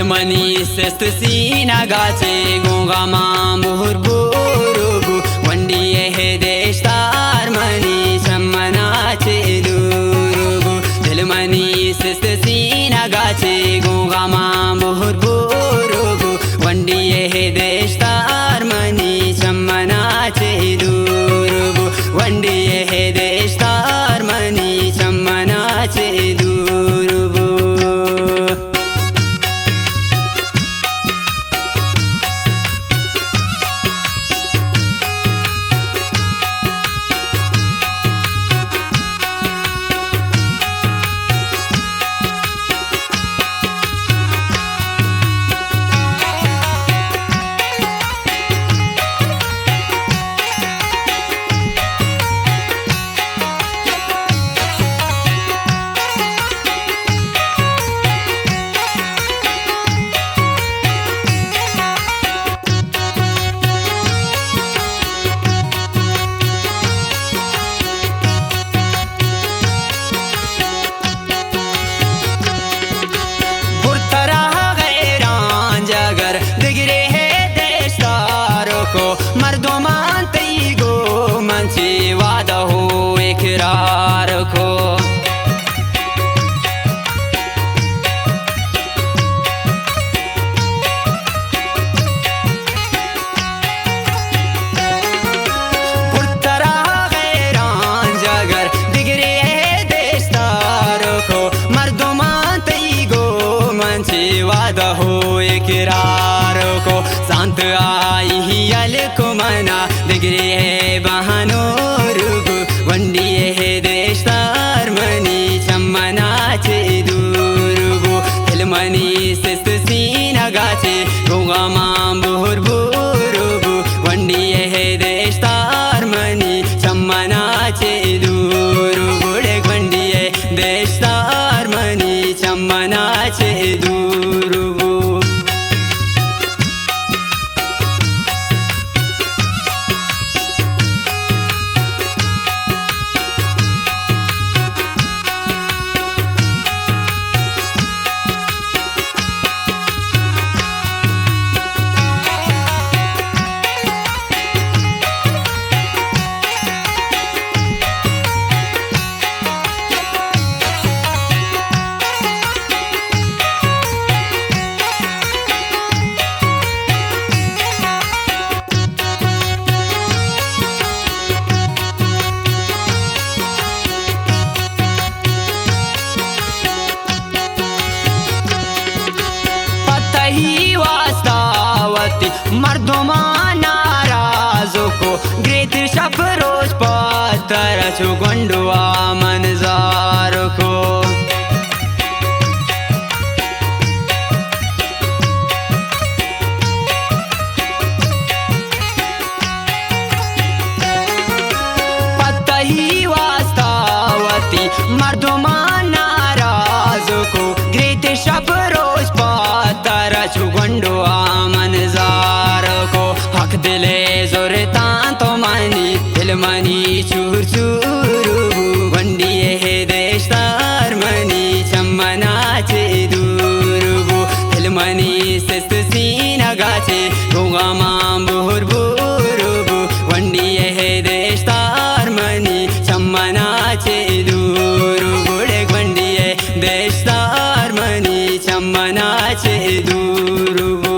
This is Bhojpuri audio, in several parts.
Telmani sestasi nagache gonga mamur burugu wandi ehde star mani sammana che durugu Telmani sestasi nagache gonga mamur burugu wandi ehde star mani sammana che durugu wandi ehde star mani sammana che durugu मर्दोमान तई गो मंची वादा हो इकरार को पुत्तरा गैरान जगर दिगरे देस्तार को मर्दोमान तई गो मंची वादा हो इकरार को शांत आई ही को मना दिगरे है बहानो रुगु वंडी है देशतार मनी चम्मना चे दुरुगु तिलमनी सिस्ती नगाचे गोगा माम बुर बुरुगु वंडी है देशतार मनी चम्मना चे दुरुगु डेक वंडी है देशतार मनी चम्मना चे दुरुगु मर्दोमा नाराजों को ग्रेत शफरोज पत्थर चुगंडुआ मंजार को पत्तही वास्तावती मर्दोमा नाराजों को ग्रेत शफरोज पत्थर चुगंडुआ मंजार को हक दिले जोरतां तो मनी दिल मनी चूर चूरू वंडी है देशतार मनी चम्मना चे दुरुगु दिल मनी सिस्ती नगाचे गोगा माम बुर बुरुगु वंडी है देशतार मनी चम्मना चे दुरुगु डेक वंडी है देशतार मनी चम्मना चे दुरुगु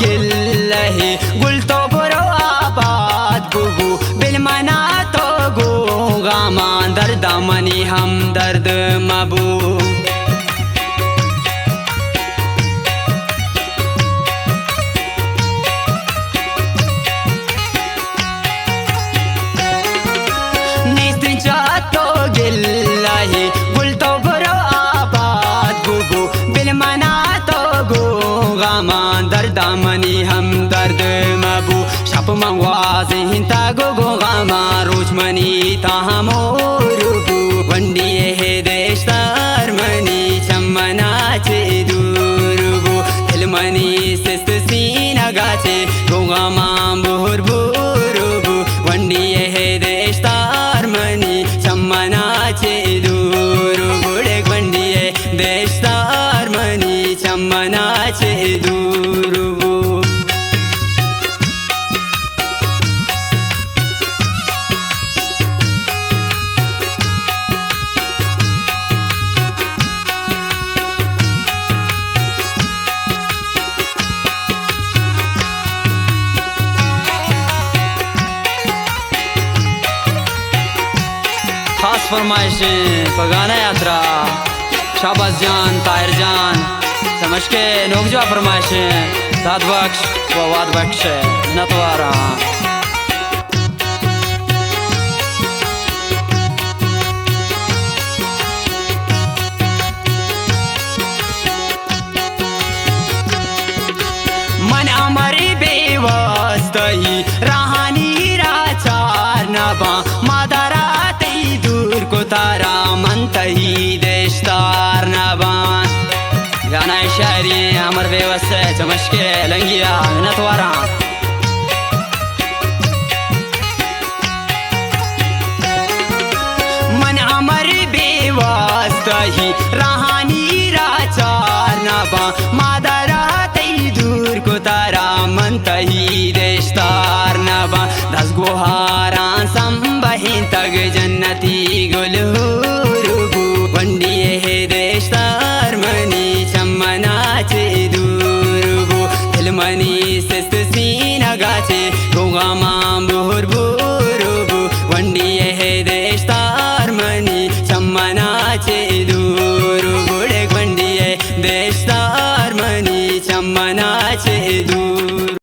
गिल्लहे गुल तो बुरो आबाद गुगु बिलमना तो गोगा मान दर्द मनी हम दर्द मबू chap mangwazi hinta gogo gama rujmani tahamorugu wandi he deshtar mani chammana che durugu ilmani sistina gache gogama burburugu wandi he deshtar mani chammana che durugu dek wandi he deshtar mani chammana che durugu खास फरमाइशें पगाना यात्रा शाबाज जान ताहिर जान समझ के नोकजवा फरमाइशें दाद बख्श व वाद बख्श नतवारा मन अमरी बेवस्तही राहानी राचार नबा मादारा दूर को तारा मंतही देशतार नबान गाना शायरी अमर बेवस चमश के लंगिया नतवारा मन अमर बेवस्तही राहानी राचार नबा मादारा दूर को तारा मंतही देशतार नबा दस गुहारा संबहिं तग जन्नती गुलहुरुगु वंडी हे देशतार मनी चम्मना चे दुरुगु हिलमनी सिस्त सीना गाचे गोगामा बुहुरुगु वंडी हे देशतार मनी चम्मना चे दुरुगु डेक वंडी हे देशतार